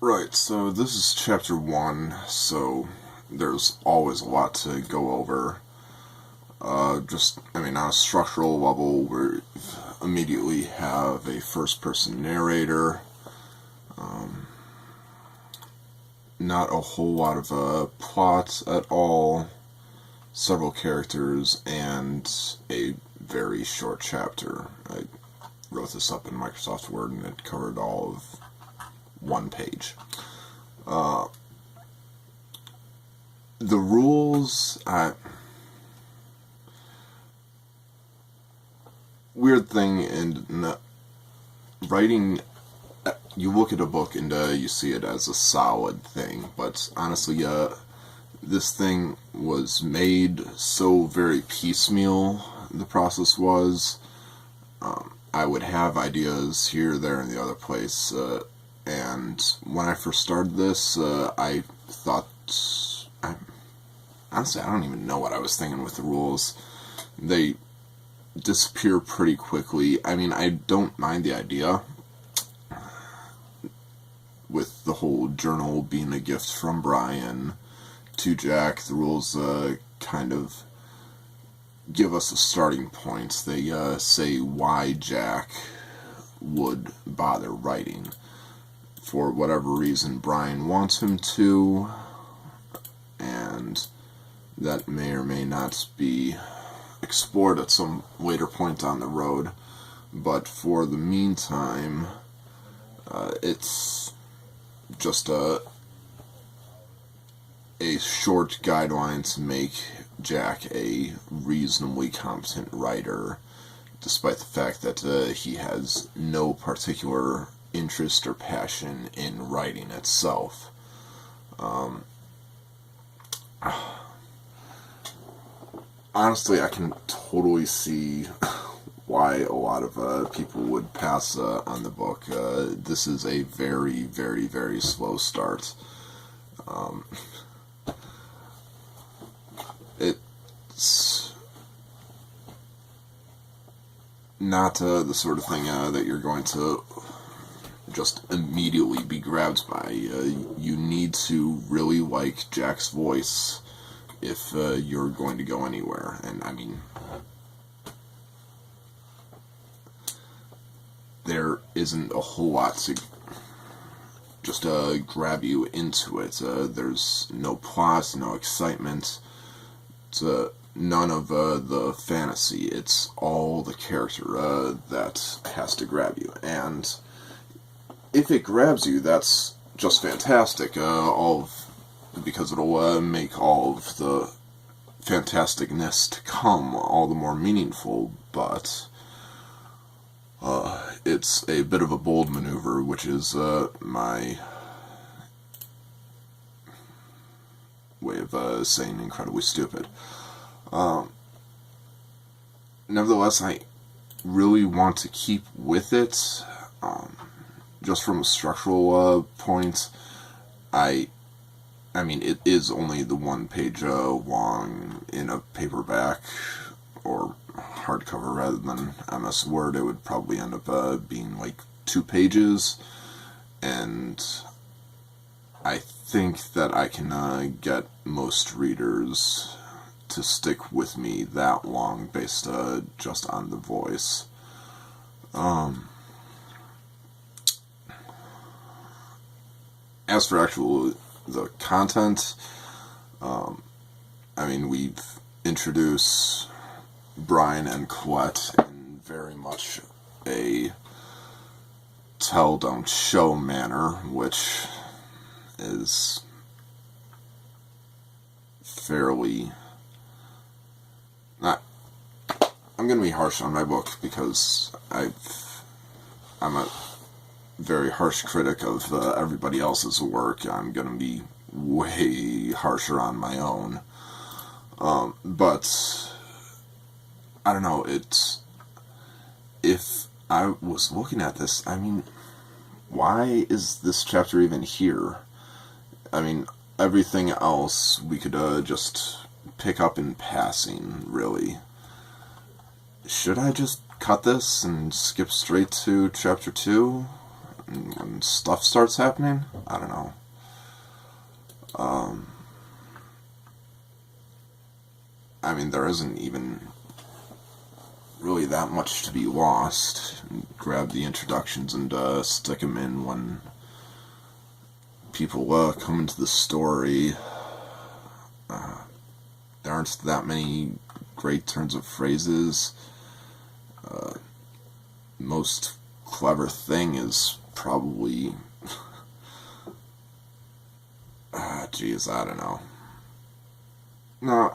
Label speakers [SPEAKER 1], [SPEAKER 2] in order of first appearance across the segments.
[SPEAKER 1] Right, so this is chapter one, so there's always a lot to go over. On a structural level, we immediately have a first person narrator, not a whole lot of plot at all, several characters, and a very short chapter. I wrote this up in Microsoft Word and it covered all of one page. The rules, weird thing in writing, you look at a book and you see it as a solid thing, but honestly, this thing was made so very piecemeal, the process was. I would have ideas here, there, and the other place, and when I first started this, I thought, honestly, I don't even know what I was thinking with the rules. They disappear pretty quickly. I mean, I don't mind the idea with the whole journal being a gift from Brian to Jack. The rules kind of give us a starting point. They say why Jack would bother writing. For whatever reason, Brian wants him to, and that may or may not be explored at some later point on the road. But for the meantime, it's just a short guideline to make Jack a reasonably competent writer, despite the fact that he has no particular interest or passion in writing itself. Honestly, I can totally see why a lot of people would pass on the book. This is a very, very, very slow start. It's not the sort of thing that you're going to just immediately be grabbed by. You need to really like Jack's voice if you're going to go anywhere. And I mean, there isn't a whole lot to just grab you into it. There's no plot, no excitement. It's none of the fantasy. It's all the character that has to grab you. And if it grabs you, that's just fantastic. Because it'll make all of the fantasticness to come all the more meaningful. But it's a bit of a bold maneuver, which is my way of saying incredibly stupid. Nevertheless, I really want to keep with it. Just from a structural point, I mean, it is only the one page long in a paperback or hardcover rather than MS Word. It would probably end up being like 2 pages, and I think that I can get most readers to stick with me that long based just on the voice. As for the content, we've introduced Brian and Colette in very much a tell don't show manner, which is fairly not. I'm going to be harsh on my book because I'm a very harsh critic of everybody else's work. I'm going to be way harsher on my own. But I don't know. If I was looking at this, I mean, why is this chapter even here? I mean, everything else we could just pick up in passing, really. Should I just cut this and skip straight to chapter 2? when stuff starts happening, I don't know. I mean, there isn't even really that much to be lost. Grab the introductions and stick them in when people come into the story. There aren't that many great turns of phrases. Most clever thing is probably... geez, I don't know. No,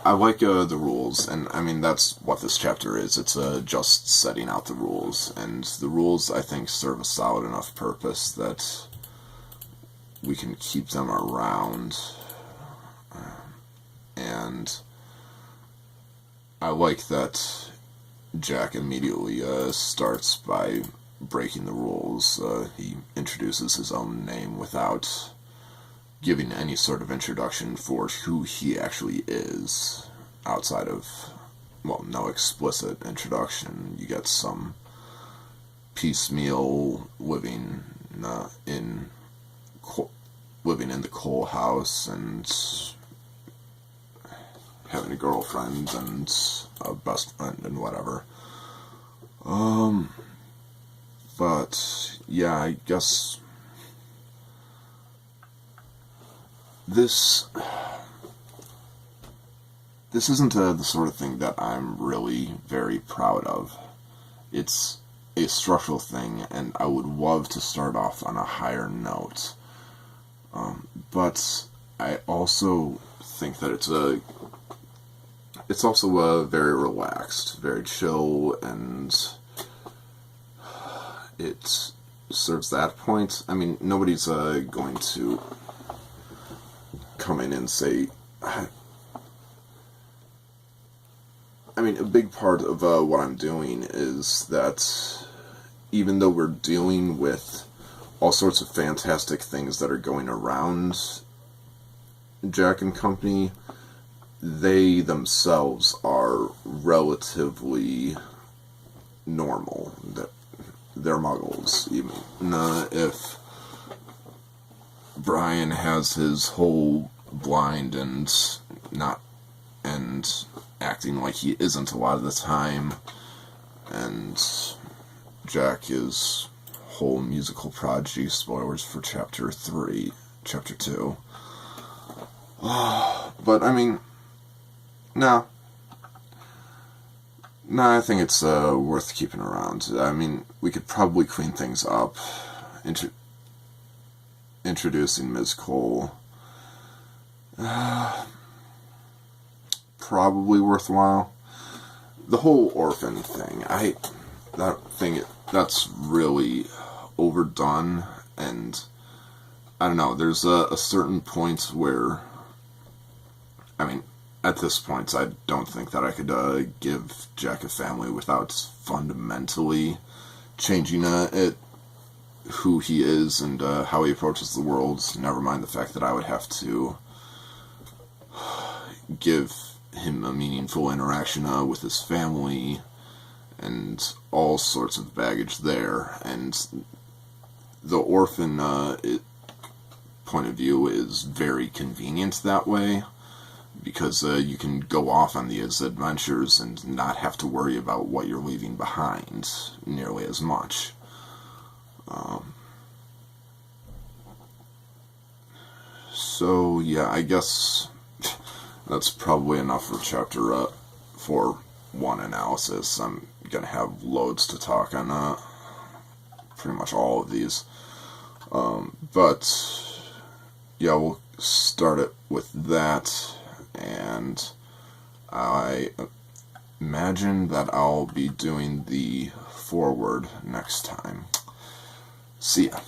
[SPEAKER 1] I like the rules, and I mean, that's what this chapter is. It's just setting out the rules, and the rules, I think, serve a solid enough purpose that we can keep them around. And I like that Jack immediately starts by breaking the rules. He introduces his own name without giving any sort of introduction for who he actually is, outside of, well, no explicit introduction. You get some piecemeal living in the coal house and having a girlfriend and a best friend and whatever. But yeah, I guess this isn't the sort of thing that I'm really very proud of. It's a structural thing, and I would love to start off on a higher note. But I also think that it's also very relaxed, very chill, and it serves that point. I mean, nobody's going to come in and say... I mean, a big part of what I'm doing is that even though we're dealing with all sorts of fantastic things that are going around Jack and Company, they themselves are relatively normal. They're muggles. Even if Brian has his whole blind and acting like he isn't a lot of the time, and Jack is whole musical prodigy. Spoilers for chapter 2. But I mean, no, I think it's worth keeping around. I mean, we could probably clean things up. Introducing Ms. Cole, probably worthwhile. The whole orphan thing, that's really overdone, and I don't know, there's a certain point where, I mean, at this point, I don't think that I could give Jack a family without fundamentally changing who he is and how he approaches the world. Never mind the fact that I would have to give him a meaningful interaction with his family and all sorts of baggage there. And the orphan point of view is very convenient that way, because you can go off on these adventures and not have to worry about what you're leaving behind nearly as much. So yeah, I guess that's probably enough for chapter 4 analysis. I'm gonna have loads to talk on pretty much all of these, but yeah, we'll start it with that, and I imagine that I'll be doing the foreword next time. See ya.